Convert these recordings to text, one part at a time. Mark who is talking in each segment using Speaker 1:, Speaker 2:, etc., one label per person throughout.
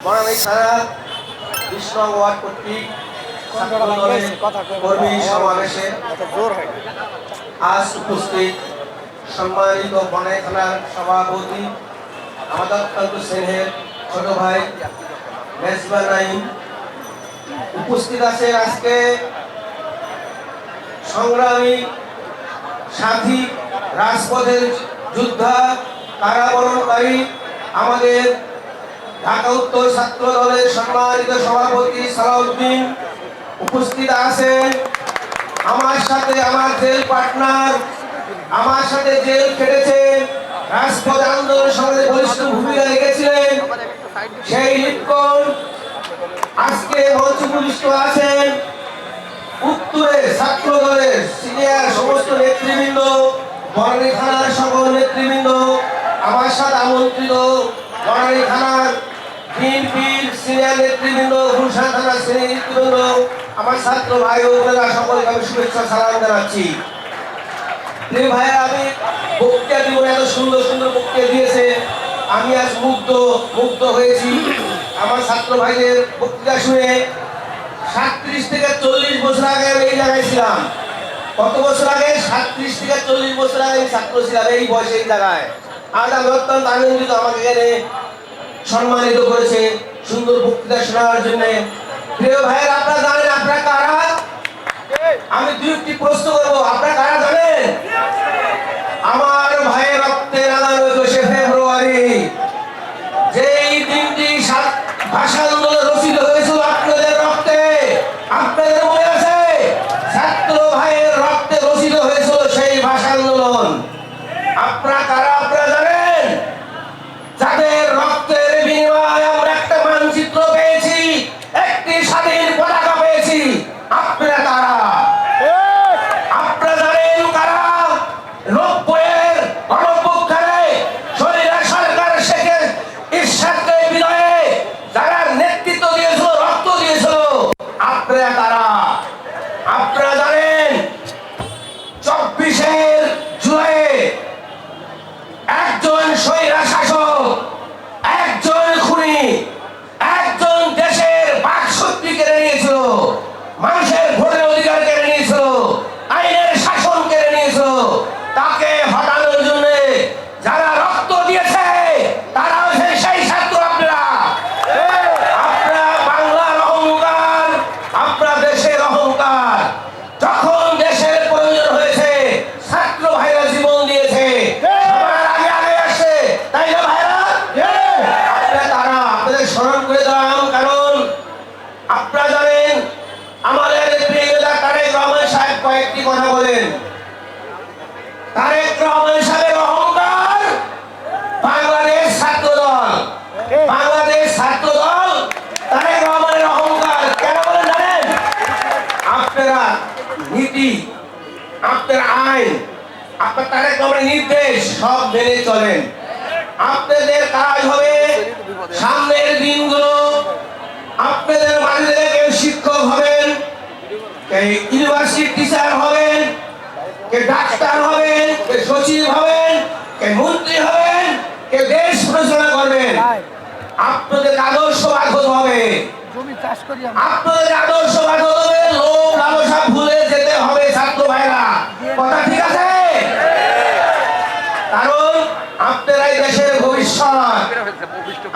Speaker 1: বনানী থানা ২০ নং ওয়ার্ড কর্তৃক কর্মী সমাবেশে আজ উপস্থিত সম্মানিত বনানী থানার সভাপতি আমাদের অত্যন্ত স্নেহের ছোট ভাই মেজবা নাইম উপস্থিত আছেন। আজকে সংগ্রামী সাথী রাজপথের যোদ্ধা কারাবরণকারী আমাদের ঢাকা উত্তর ছাত্র দলের সম্মানিত সভাপতি সালাউদ্দিন উপস্থিত আছেন। আমার সাথে আমার জেল পার্টনার, আমার সাথে জেল খেটেছে, রাজপথ আন্দোলনের সঙ্গে বলিষ্ঠ ভূমিকা রেখেছিলেন সেই লিটকন আজকে মঞ্চভূমিষ্ঠ আছেন। উত্তরে ছাত্র দলের সিনিয়র সমস্ত নেতৃবৃন্দ, বনানী থানার সকল নেতৃবৃন্দ, আমার সাথে আমন্ত্রিত বনানী থানার বিএনপির সিনিয়র নেতৃবৃন্দ, গুলশান থানার সিনিয়র নেতৃবৃন্দ, আমার ছাত্র ভাই ও বোনেরা সকলকে আমি শুভেচ্ছা সালাম জানাচ্ছি। প্রিয় ভাইরা, আমি বক্তৃতা দিব, এত সুন্দর সুন্দর বক্তৃতা দিয়েছে, আমি আজ মুগ্ধ হয়েছি আমার ছাত্র ভাইদের বক্তৃতা শুনে। 37 থেকে 40 বছর আগে আমি এই জায়গায় ছিলাম। কত বছর আগে? 37 থেকে 40 বছর আগে আমি ছাত্র ছিলাম এই বয়সে এই জায়গায়। আজ আমি অত্যন্ত আনন্দিত আমাকে এখানে সম্মানিত করেছে সুন্দর বক্তৃতা শোনার জন্য। প্রিয় ভাইয়ের, আপনারা জানেন আপনারা কারা? আমি দুইটি প্রশ্ন করবো, আপনারা কারা জানেন? আমার ভাইয়ের রক্তে লাগানো 21শে ফেব্রুয়ারি, যেই দিনটি ভাষা আন্দোলন রচিত হয়েছিল আপনাদের রক্তে, আপনাদের মনে আছে? ছাত্র ভাইয়ের রক্তে রচিত হয়েছিল সেই ভাষা আন্দোলন। আপনারা কারা আপনারা জানেন? যাদের রক্তের বিনিময়ে আমরা একটা মানচিত্র পেয়েছি, একটি স্বাধীন পতাকা পেয়েছি, আপনারা কারা? আপনারা জানেন কারা? 90-এর গণঅভ্যুত্থানে শহীদ সরকার শেখের ইরশাদকে বিনয়ে যারা নেতৃত্ব দিয়েছিল, রক্ত দিয়েছিল, আপনারা কারা? আপনারা জানেন 24 জুলাই একজন স্বৈরা শাসক, একজন খুনি, একজন দেশের বাক শক্তি কেড়ে নিয়েছিল, মানুষের ভোটের অধিকার কেড়ে নিয়েছিল, আইনের শাসন কেড়ে নিয়েছিল। তাকে হটানোর জন্য যারা রক্ত দিয়েছে তারা হচ্ছে সেই ছাত্র। আপনারা বাংলার অহংকার, আপনারা দেশের অহংকার। যখন দেশের প্রয়োজন হয়েছে ছাত্র ভাইরা জীবন দিয়েছে, সবার আগে আগে আসে, তাই না ভাইরা? আপনারা তারা আপনাদের স্মরণ করে দিলাম, কারণ আপনারা জানেন আমাদের প্রিয় নেতা তারেক রহমান সাহেব কয়েকটি কথা বলেন। তারেক রহমান সাহেবের অহংকার বাংলাদেশ ছাত্র দল, বাংলাদেশ ছাত্র দল তারেক রহমানের অহংকার। কেন বলেন জানেন? আপনারা নীতি, আপনার আইন, আপনার তারেক রহমানের নির্দেশ সব মেনে চলেন। আপনাদের কাজ হবে সামনের দিনগুলো আপনাদের মাঝে কেউ শিক্ষক হবেন, কেউ ইউনিভার্সিটি টিচার হবেন, কেউ ডাক্তার হবেন, কেউ সচিব হবেন, কেউ মন্ত্রী হবেন, কেউ দেশ পরিচালনা করবেন। আপনাদের আদর্শবাদ হতে হবে, আপনাদের আদর্শবাদ হতে হবে, লোভ লালসা ভুলে যেতে হবে ছাত্র ভাইরা। কথা ঠিক আছে? কারণ আপনারাই দেশের ভবিষ্যৎ,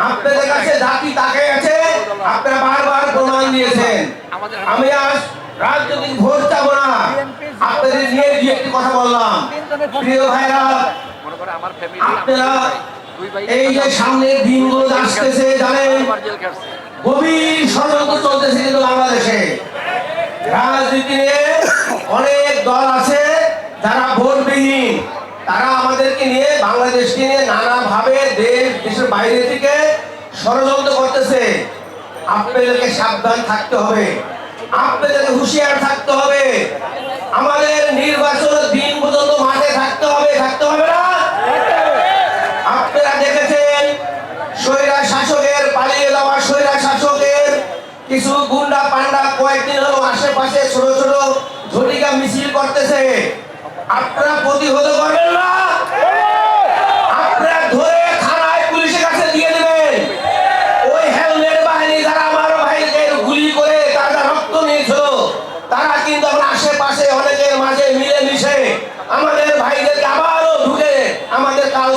Speaker 1: আপনাদের কাছে জাতি তাকে আছে, আপনারা বারবার প্রমাণ দিয়েছেন। আমি আজ রাজনৈতিক ভোট চাবো না, আপনাদের নিয়ে একটি কথা বললাম। প্রিয় ভাইরা, আপনারা এই যে সামনের দিনগুলো আসতেছে, জানেন গভীর ষড়যন্ত্র চলতেছে কিন্তু বাংলাদেশে। রাজনীতি নিয়ে অনেক দল আছে যারা ভোটবিহীন, তারা আমাদেরকে নিয়ে, বাংলাদেশকে নিয়ে নানাভাবে দেশের বাইরে থেকে ষড়যন্ত্র করতেছে। আপনাদেরকে সাবধান থাকতে হবে, আপনাদেরকে হুঁশিয়ার থাকতে হবে। আমাদের নির্বাচনের দিন পর্যন্ত মাঠে থাকতে হবে, থাকতে হবে না? আপনারা দেখেছেন স্বৈরা শাসকের, পালিয়ে যাওয়া স্বৈরা শাসকের কিছু গুন্ডা পান্ডা কয়েকদিন হলো আশেপাশে ছোট ছোট ঝটিকা মিছিল করতেছে। আপনারা প্রতিহত করবেন না, আপনারা ধরে থানায় পুলিশের কাছে দিয়ে দেবেন। ওই হেলমেট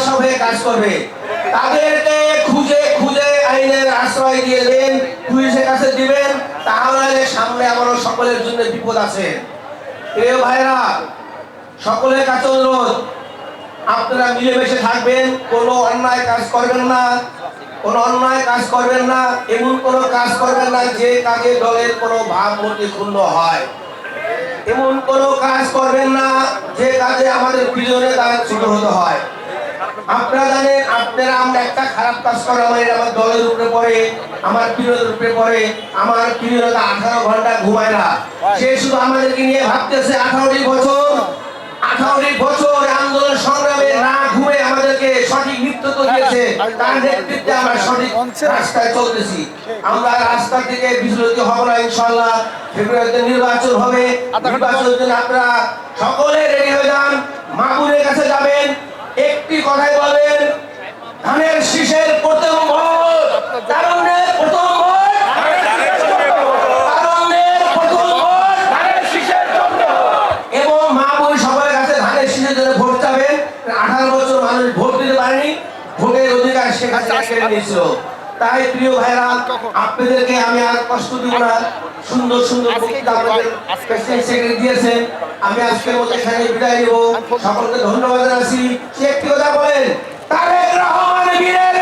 Speaker 1: ভালোবাসা হয়ে কাজ করবে। তাদেরকে খুঁজে খুঁজে আইনের আশ্রয় দিয়ে দেন, পুলিশের কাছে দিবেন, তাহলে সামনে আমারও সকলের জন্য বিপদ আছে। প্রিয় ভাইরা, সকলের কাছে অনুরোধ, আপনারা মিলেমিশে থাকবেন, কোনো অন্যায় কাজ করবেন না, কোনো অন্যায় কাজ করবেন না, এমন কোনো কাজ করবেন না যে কাজে দলের কোনো ভাবমূর্তি ক্ষুণ্ণ হয়। এমন কোনো কাজ করবেন না যে কাজে আমাদের প্রিয়জনে তার ছোট হতে হয়। আপনারা জানেন, আপনারা আমরা একটা খারাপ কাজ করে আমার দলের উপরে পড়ে, আমার প্রিয়দের উপরে পড়ে, আমার প্রিয়তা 18 ঘন্টা ঘুমায় না। সে শুধু আমাদেরকে নিয়ে ভাবতেছে 18টি বছর আন্দোলন সংগ্রামে না ঘুমে আমাদেরকে সঠিক নেতৃত্ব দিয়েছে, তার নেতৃত্বে আমরা সঠিক রাস্তায় চলতেছি। আমরা রাস্তা থেকে বিচলিত হব না ইনশাআল্লাহ। ফেব্রুয়ারিতে নির্বাচন হবে, নির্বাচনের জন্য আপনারা সকলে রেডি হয়ে যান, মাগুরের কাছে যাবেন, একটি কথাই বলবেন, ধানের শীষের প্রথম ভোট, তারুণ্যের প্রথম ভোট, তারুণ্যের প্রথম ভোট ধানের শীষের জন্য। এবং মাগুর সবার কাছে ধানের শীষের জন্য ভোট চাবেন। 18 বছর মানুষ ভোট দিতে পারেনি, ভোটের অধিকার সেখানে কেড়ে নিয়েছিল। তাই প্রিয় ভাইরা, আপনাদেরকে আমি আর কষ্ট দিব না, সুন্দর সুন্দর বক্তৃতা আপনাদের প্রেসিডেন্ট সেক্রেটারি দিয়েছেন। আমি আজকের মতো এখানে বিদায় নেব। সকলকে ধন্যবাদ জানাচ্ছি। সে একটি কথা বলেন, তারেক রহমান বীরের